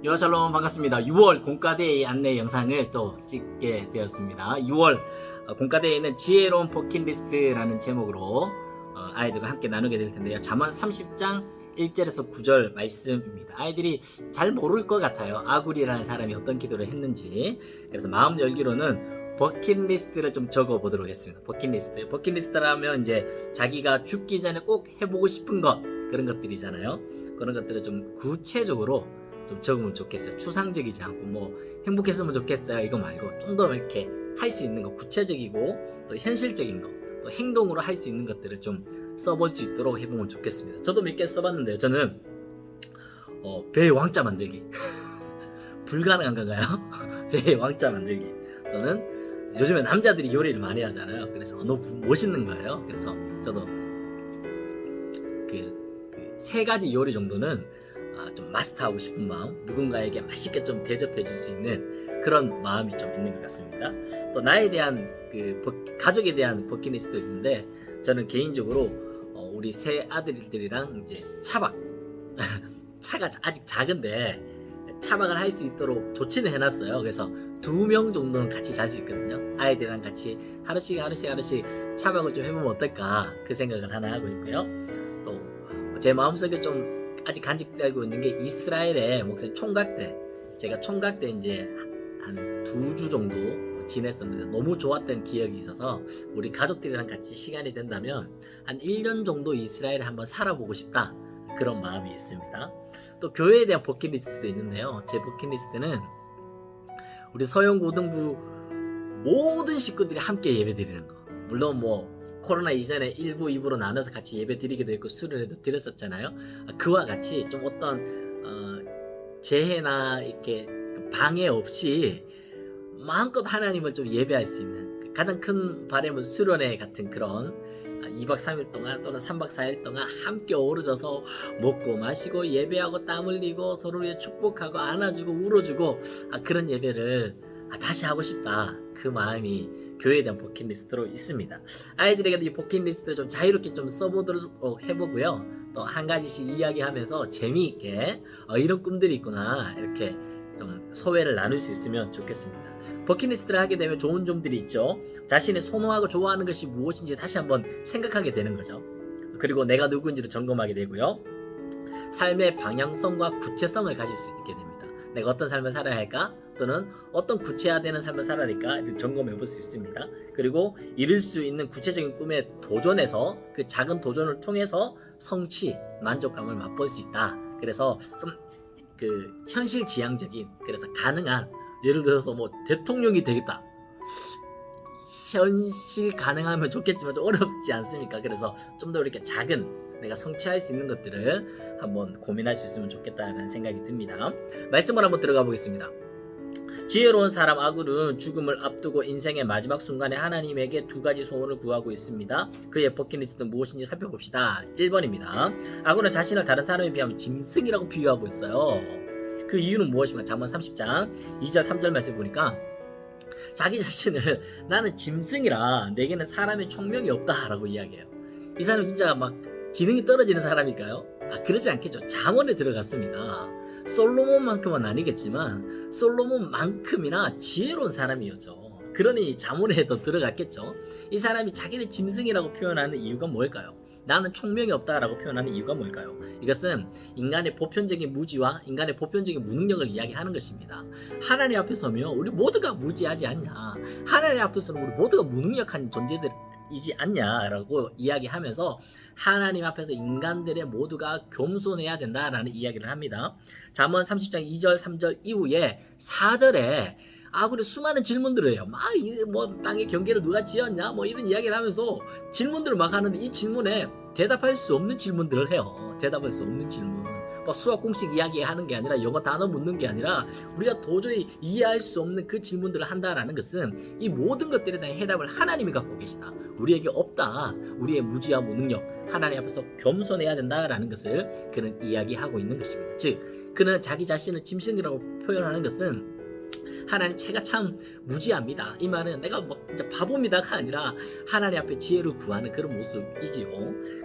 샬롬 반갑습니다. 6월 공과대회 안내 영상을 또 찍게 되었습니다. 6월 공과대회는 지혜로운 버킷리스트라는 제목으로 아이들과 함께 나누게 될 텐데요. 잠언 30장 1절에서 9절 말씀입니다. 아이들이 잘 모를 것 같아요. 아굴이라는 사람이 어떤 기도를 했는지. 그래서 마음 열기로는 버킷리스트를 좀 적어보도록 했습니다. 버킷리스트라면 이제 자기가 죽기 전에 꼭 해보고 싶은 것, 그런 것들이잖아요. 그런 것들을 좀 구체적으로 좀 적으면 좋겠어요. 추상적이지 않고 뭐 행복했으면 좋겠어요 이거 말고 좀 더 이렇게 할 수 있는 거, 구체적이고 또 현실적인 거, 또 행동으로 할 수 있는 것들을 좀 써볼 수 있도록 해보면 좋겠습니다. 저도 몇 개 써봤는데요. 저는 배의 왕자 만들기 불가능한 건가요? 배의 왕자 만들기 또는 요즘에 남자들이 요리를 많이 하잖아요. 그래서 너무 멋있는 거예요. 그래서 저도 그 세 가지 요리 정도는 좀 마스터하고 싶은 마음, 누군가에게 맛있게 좀 대접해 줄 수 있는 그런 마음이 좀 있는 것 같습니다. 또 나에 대한 가족에 대한 버킷리스트도 있는데, 저는 개인적으로 우리 세 아들들이랑 이제 차박 차가 아직 작은데 차박을 할 수 있도록 조치는 해놨어요. 그래서 2명 정도는 같이 잘 수 있거든요. 아이들이랑 같이 하루씩 차박을 좀 해보면 어떨까, 그 생각을 하나 하고 있고요. 또 제 마음속에 좀 아직 간직되고 있는 게 이스라엘의 목사님 총각 때, 제가 총각 때 이제 한 2주 정도 지냈었는데 너무 좋았던 기억이 있어서 우리 가족들이랑 같이 시간이 된다면 한 1년 정도 이스라엘에 한번 살아보고 싶다, 그런 마음이 있습니다. 또 교회에 대한 버킷리스트도 있는데요. 제 버킷리스트는 우리 서영고등부 모든 식구들이 함께 예배드리는 거. 물론 뭐 코로나 이전에 1부, 2부로 나눠서 같이 예배 드리기도 했고 수련회도 드렸었잖아요. 그와 같이 좀 어떤 재해나 이렇게 방해 없이 마음껏 하나님을 좀 예배할 수 있는 가장 큰 바람은 수련회 같은 그런 2박 3일 동안 또는 3박 4일 동안 함께 어우러져서 먹고 마시고 예배하고 땀 흘리고 서로를 축복하고 안아주고 울어주고 그런 예배를 다시 하고 싶다, 그 마음이 교회에 대한 버킷리스트로 있습니다. 아이들에게도 이 버킷리스트를 좀 자유롭게 좀 써보도록 해보고요. 또 한 가지씩 이야기하면서 재미있게 이런 꿈들이 있구나, 이렇게 좀 소회를 나눌 수 있으면 좋겠습니다. 버킷리스트를 하게 되면 좋은 점들이 있죠. 자신이 선호하고 좋아하는 것이 무엇인지 다시 한번 생각하게 되는 거죠. 그리고 내가 누구인지도 점검하게 되고요. 삶의 방향성과 구체성을 가질 수 있게 됩니다. 내가 어떤 삶을 살아야 할까? 또는 어떤 구체화되는 삶을 살아야 될까? 점검해 볼 수 있습니다. 그리고 이룰 수 있는 구체적인 꿈에 도전해서 그 작은 도전을 통해서 성취, 만족감을 맛볼 수 있다. 그래서 좀 현실지향적인, 그래서 가능한, 예를 들어서 뭐 대통령이 되겠다, 현실 가능하면 좋겠지만 좀 어렵지 않습니까? 그래서 좀 더 이렇게 작은, 내가 성취할 수 있는 것들을 한번 고민할 수 있으면 좋겠다는 생각이 듭니다. 말씀을 한번 들어가 보겠습니다. 지혜로운 사람 아굴은 죽음을 앞두고 인생의 마지막 순간에 하나님에게 2가지 소원을 구하고 있습니다. 그의 버킷리스트는 무엇인지 살펴봅시다. 1번입니다. 아굴은 자신을 다른 사람에 비하면 짐승이라고 비유하고 있어요. 그 이유는 무엇인가? 잠언 30장 2절 3절 말씀 보니까 자기 자신을 나는 짐승이라 내게는 사람의 총명이 없다라고 이야기해요. 이 사람은 진짜 막 지능이 떨어지는 사람일까요? 그러지 않겠죠. 잠언에 들어갔습니다. 솔로몬만큼은 아니겠지만 솔로몬만큼이나 지혜로운 사람이었죠. 그러니 잠언에도 들어갔겠죠. 이 사람이 자기를 짐승이라고 표현하는 이유가 뭘까요? 나는 총명이 없다라고 표현하는 이유가 뭘까요? 이것은 인간의 보편적인 무지와 인간의 보편적인 무능력을 이야기하는 것입니다. 하나님 앞에 서면 우리 모두가 무지하지 않냐, 하나님 앞에서는 우리 모두가 무능력한 존재들이지 않냐라고 이야기하면서 하나님 앞에서 인간들의 모두가 겸손해야 된다라는 이야기를 합니다. 잠언 30장 2절 3절 이후에 4절에 아굴이 수많은 질문들을 해요. 뭐 땅의 경계를 누가 지었냐, 뭐 이런 이야기를 하면서 질문들을 막 하는데, 이 질문에 대답할 수 없는 질문들을 해요. 대답할 수 없는 질문. 뭐 수학 공식 이야기하는 게 아니라 영어 단어 묻는 게 아니라 우리가 도저히 이해할 수 없는 그 질문들을 한다라는 것은 이 모든 것들에 대한 해답을 하나님이 갖고 계시다, 우리에게 없다, 우리의 무지와 무능력, 하나님 앞에서 겸손해야 된다라는 것을 그는 이야기하고 있는 것입니다. 즉 그는 자기 자신을 짐승이라고 표현하는 것은 하나님 제가 참 무지합니다. 이 말은 내가 막 진짜 바보입니다가 아니라 하나님 앞에 지혜를 구하는 그런 모습이지요.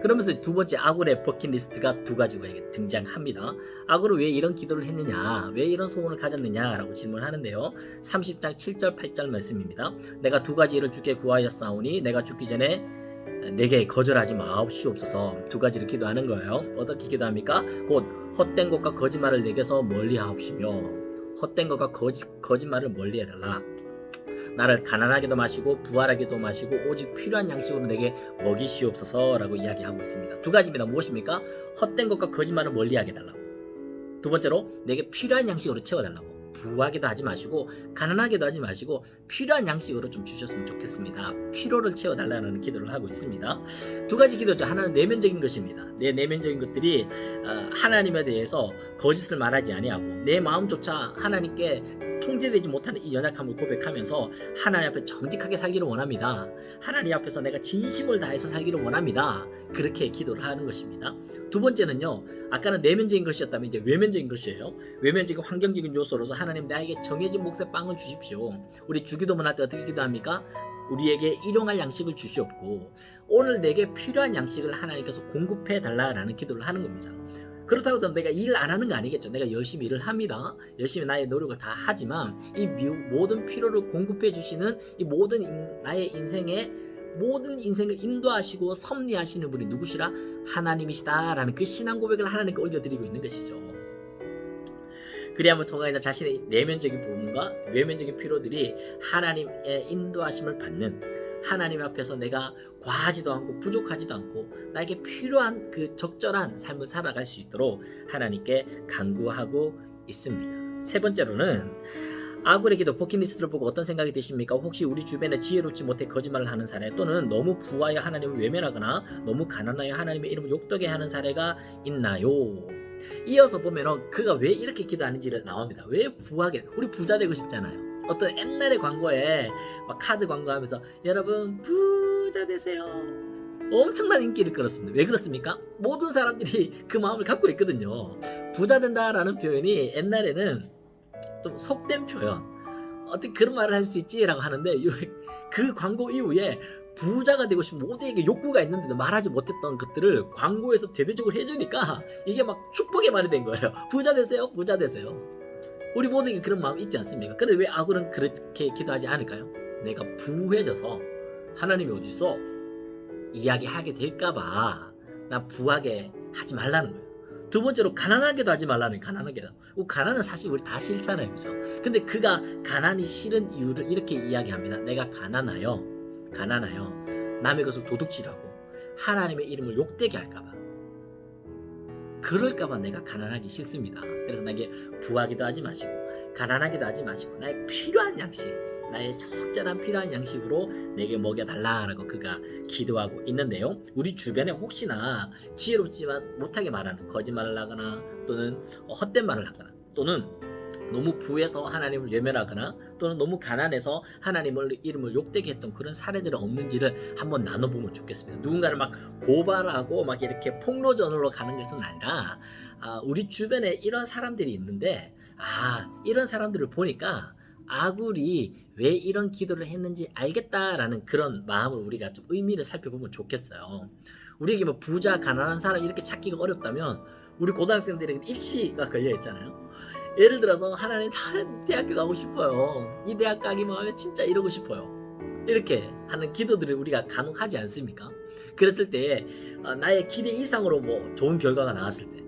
그러면서 두 번째 아굴의 버킷리스트가 두 가지가 등장합니다. 아굴은 왜 이런 기도를 했느냐, 왜 이런 소원을 가졌느냐라고 질문하는데요. 30장 7절 8절 말씀입니다. 내가 두 가지 일을 주께 구하였사오니 내가 죽기 전에 내게 거절하지 마옵시옵소서. 두 가지를 기도하는 거예요. 어떻게 기도합니까? 곧 헛된 것과 거짓말을 내게서 멀리하옵시며, 헛된 것과 거짓말을 멀리해달라. 나를 가난하게도 마시고 부활하게도 마시고 오직 필요한 양식으로 내게 먹이시옵소서라고 이야기하고 있습니다. 두 가지입니다. 무엇입니까? 헛된 것과 거짓말을 멀리하게 달라고. 두 번째로 내게 필요한 양식으로 채워달라고. 부하게도 하지 마시고 가난하게도 하지 마시고 필요한 양식으로 좀 주셨으면 좋겠습니다. 필요를 채워달라는 기도를 하고 있습니다. 두 가지 기도죠. 하나는 내면적인 것입니다. 내 내면적인 것들이 하나님에 대해서 거짓을 말하지 아니하고 내 마음조차 하나님께 통제되지 못하는 이 연약함을 고백하면서 하나님 앞에 정직하게 살기를 원합니다. 하나님 앞에서 내가 진심을 다해서 살기를 원합니다. 그렇게 기도를 하는 것입니다. 두 번째는요, 아까는 내면적인 것이었다면 이제 외면적인 것이에요. 외면적인 환경적인 요소로서 하나님 나에게 정해진 몫의 빵을 주십시오. 우리 주기도문 할 때 어떻게 기도합니까? 우리에게 일용할 양식을 주시옵고 오늘 내게 필요한 양식을 하나님께서 공급해 달라라는 기도를 하는 겁니다. 그렇다고 해서 내가 일 안 하는 거 아니겠죠. 내가 열심히 일을 합니다. 열심히 나의 노력을 다 하지만 이 모든 필요를 공급해 주시는 이 모든 나의 인생의 모든 인생을 인도하시고 섭리하시는 분이 누구시라? 하나님이시다라는 그 신앙 고백을 하나님께 올려드리고 있는 것이죠. 그리함을 통해서 자신의 내면적인 부분과 외면적인 필요들이 하나님의 인도하심을 받는, 하나님 앞에서 내가 과하지도 않고 부족하지도 않고 나에게 필요한 그 적절한 삶을 살아갈 수 있도록 하나님께 간구하고 있습니다. 세 번째로는 아굴의 기도 버킷리스트를 보고 어떤 생각이 드십니까? 혹시 우리 주변에 지혜롭지 못해 거짓말을 하는 사례, 또는 너무 부하여 하나님을 외면하거나 너무 가난하여 하나님의 이름을 욕되게 하는 사례가 있나요? 이어서 보면 그가 왜 이렇게 기도하는지를 나옵니다. 왜 부하게, 우리 부자 되고 싶잖아요. 어떤 옛날의 광고에 막 카드 광고하면서 여러분 부자 되세요, 엄청난 인기를 끌었습니다. 왜 그렇습니까? 모든 사람들이 그 마음을 갖고 있거든요. 부자 된다라는 표현이 옛날에는 좀 속된 표현, 어떻게 그런 말을 할 수 있지? 라고 하는데 그 광고 이후에 부자가 되고 싶은 모두에게 욕구가 있는데도 말하지 못했던 것들을 광고에서 대대적으로 해주니까 이게 막 축복의 말이 된 거예요. 부자 되세요, 부자 되세요. 우리 모두에게 그런 마음 있지 않습니까? 근데 왜 아굴은 그렇게 기도하지 않을까요? 내가 부해져서 하나님이 어딨어? 이야기하게 될까봐 나 부하게 하지 말라는 거예요. 두 번째로 가난하게도 하지 말라는, 가난하게도. 가난은 사실 우리 다 싫잖아요, 그죠? 근데 그가 가난이 싫은 이유를 이렇게 이야기합니다. 내가 가난하여 남의 것을 도둑질하고 하나님의 이름을 욕되게 할까봐, 그럴까봐 내가 가난하기 싫습니다. 그래서 나에게 부하기도 하지 마시고 가난하기도 하지 마시고 나의 필요한 양식, 나의 적절한 필요한 양식으로 내게 먹여달라라고 그가 기도하고 있는데요. 우리 주변에 혹시나 지혜롭지만 못하게 말하는, 거짓말을 하거나 또는 헛된 말을 하거나 또는 너무 부해서 하나님을 외면하거나 또는 너무 가난해서 하나님의 이름을 욕되게 했던 그런 사례들이 없는지를 한번 나눠보면 좋겠습니다. 누군가를 막 고발하고 막 이렇게 폭로전으로 가는 것은 아니라 우리 주변에 이런 사람들이 있는데 이런 사람들을 보니까 아굴이 왜 이런 기도를 했는지 알겠다라는 그런 마음을 우리가 좀 의미를 살펴보면 좋겠어요. 우리에게 뭐 부자, 가난한 사람 이렇게 찾기가 어렵다면 우리 고등학생들에게 입시가 걸려있잖아요. 예를 들어서 하나님 다른 대학교 가고 싶어요. 이 대학 가기만 하면 진짜 이러고 싶어요. 이렇게 하는 기도들을 우리가 간혹 하지 않습니까? 그랬을 때 나의 기대 이상으로 뭐 좋은 결과가 나왔을 때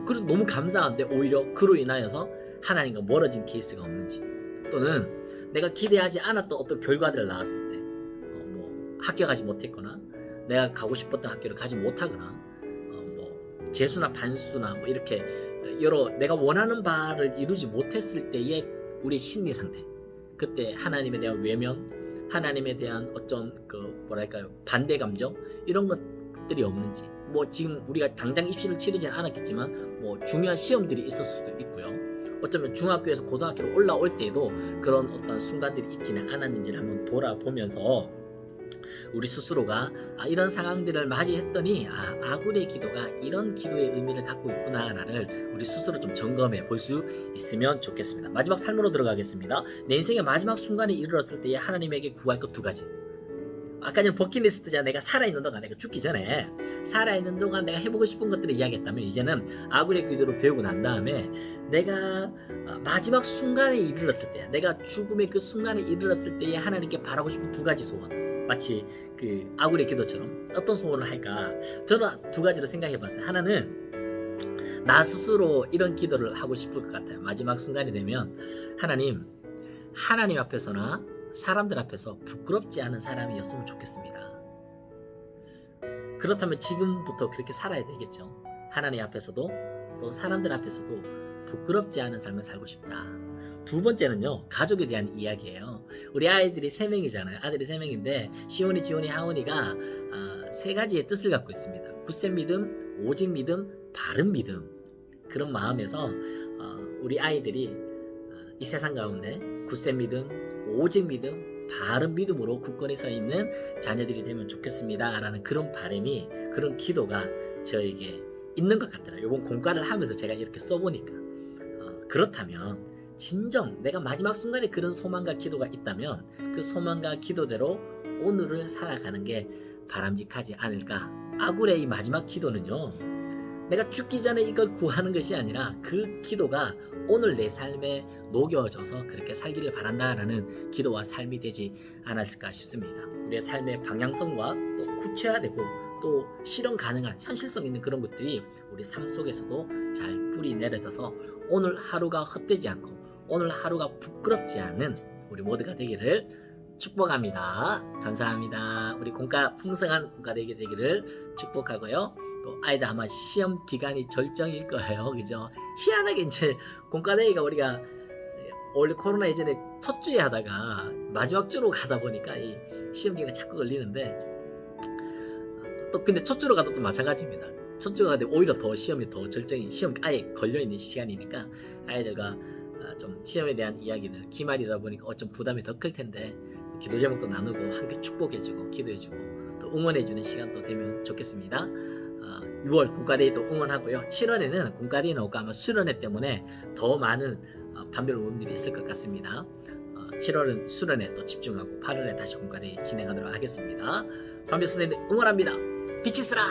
그래서 너무 감사한데 오히려 그로 인하여서 하나님과 멀어진 케이스가 없는지, 또는 내가 기대하지 않았던 어떤 결과들을 나왔을 때 뭐 합격하지 못했거나 내가 가고 싶었던 학교를 가지 못하거나 뭐 재수나 반수나 뭐 이렇게 여러 내가 원하는 바를 이루지 못했을 때의 우리 심리 상태, 그때 하나님에 대한 외면, 하나님에 대한 어떤 그 뭐랄까요 반대 감정, 이런 것들이 없는지, 뭐 지금 우리가 당장 입시를 치르지는 않았겠지만 뭐 중요한 시험들이 있을 수도 있고요. 어쩌면 중학교에서 고등학교로 올라올 때에도 그런 어떤 순간들이 있지는 않았는지를 한번 돌아보면서 우리 스스로가 이런 상황들을 맞이했더니 아굴의 기도가 이런 기도의 의미를 갖고 있구나를 우리 스스로 좀 점검해 볼 수 있으면 좋겠습니다. 마지막 삶으로 들어가겠습니다. 내 인생의 마지막 순간에 이르렀을 때에 하나님에게 구할 것 두 가지. 아까 전 버킷리스트잖아. 내가 살아있는 동안, 내가 죽기 전에 살아있는 동안 내가 해보고 싶은 것들을 이야기했다면, 이제는 아굴의 기도를 배우고 난 다음에 내가 마지막 순간에 이르렀을 때, 내가 죽음의 그 순간에 이르렀을 때에 하나님께 바라고 싶은 두 가지 소원, 마치 그 아굴의 기도처럼 어떤 소원을 할까, 저는 두 가지로 생각해 봤어요. 하나는 나 스스로 이런 기도를 하고 싶을 것 같아요. 마지막 순간이 되면 하나님 앞에서나 사람들 앞에서 부끄럽지 않은 사람이었으면 좋겠습니다. 그렇다면 지금부터 그렇게 살아야 되겠죠. 하나님 앞에서도 또 사람들 앞에서도 부끄럽지 않은 삶을 살고 싶다. 두 번째는요, 가족에 대한 이야기예요. 우리 아이들이 3명이잖아요. 아들이 3명인데 시온이, 지온이, 하온이가 3가지의 뜻을 갖고 있습니다. 굳센 믿음, 오직 믿음, 바른 믿음. 그런 마음에서 우리 아이들이 이 세상 가운데 굳센 믿음, 오직 믿음, 바른 믿음으로 굳건히 서 있는 자녀들이 되면 좋겠습니다 라는 그런 바람이, 그런 기도가 저에게 있는 것 같더라고요. 이번 공과를 하면서 제가 이렇게 써보니까 그렇다면 진정 내가 마지막 순간에 그런 소망과 기도가 있다면 그 소망과 기도대로 오늘을 살아가는 게 바람직하지 않을까. 아굴의 이 마지막 기도는요, 내가 죽기 전에 이걸 구하는 것이 아니라 그 기도가 오늘 내 삶에 녹여져서 그렇게 살기를 바란다라는 기도와 삶이 되지 않았을까 싶습니다. 우리의 삶의 방향성과 또 구체화되고 또 실현 가능한 현실성 있는 그런 것들이 우리 삶 속에서도 잘 뿌리 내려져서 오늘 하루가 헛되지 않고 오늘 하루가 부끄럽지 않은 우리 모두가 되기를 축복합니다. 감사합니다. 우리 풍성한 공과 되기를 축복하고요. 또 아이들 아마 시험 기간이 절정일 거예요. 그죠? 희한하게 이제 공과대회가 우리가 원래 코로나 이전에 첫 주에 하다가 마지막 주로 가다 보니까 이 시험 기간이 자꾸 걸리는데, 또 근데 첫 주로 가도 또 마찬가지입니다. 첫 주가 가도 오히려 더 시험이 더 절정이, 시험 아예 걸려있는 시간이니까 아이들과 좀 시험에 대한 이야기들, 기말이다 보니까 어쩜 부담이 더 클 텐데 기도 제목도 나누고 함께 축복해주고 기도해주고 또 응원해주는 시간도 되면 좋겠습니다. 6월 공과대회 또 응원하고요. 7월에는 공과대회 나올까 아마 수련회 때문에 더 많은 판별 모임들이 있을 것 같습니다. 7월은 수련회 또 집중하고 8월에 다시 공과대회 진행하도록 하겠습니다. 판별 선생님 응원합니다. 빛이 있으라.